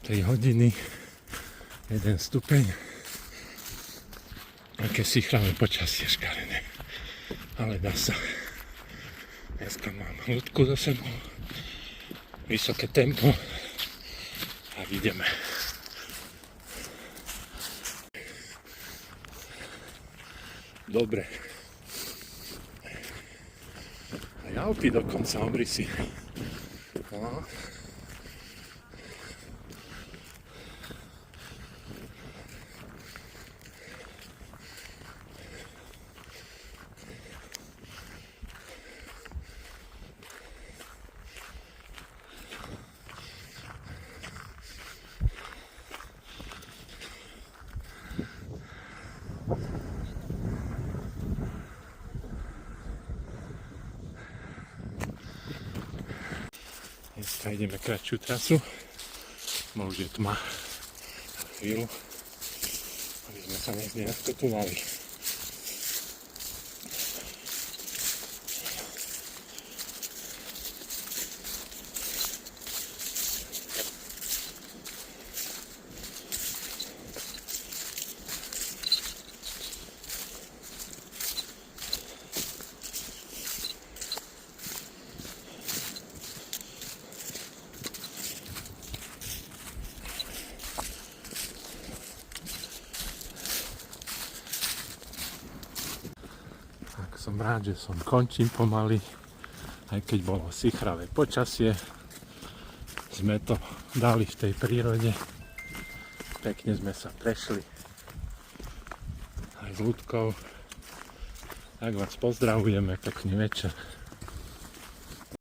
3 hodiny, 1 stupeň. Aké sichravé počasie škaredé. Ale dá sa. Dneska mám ľudku za sebou, vysoké tempo a ideme. Dobre. Aj Alpy dokonca, obrysy. No. Dneska ideme kratšiu trasu, bo už je tma chvíľu, aby sme sa niekde neskotovali. Som rád, že som končím pomaly, aj keď bolo sichravé počasie. Sme to dali v tej prírode. Pekne sme sa prešli aj s ľudkou. Tak vás pozdravujeme, pekný večer.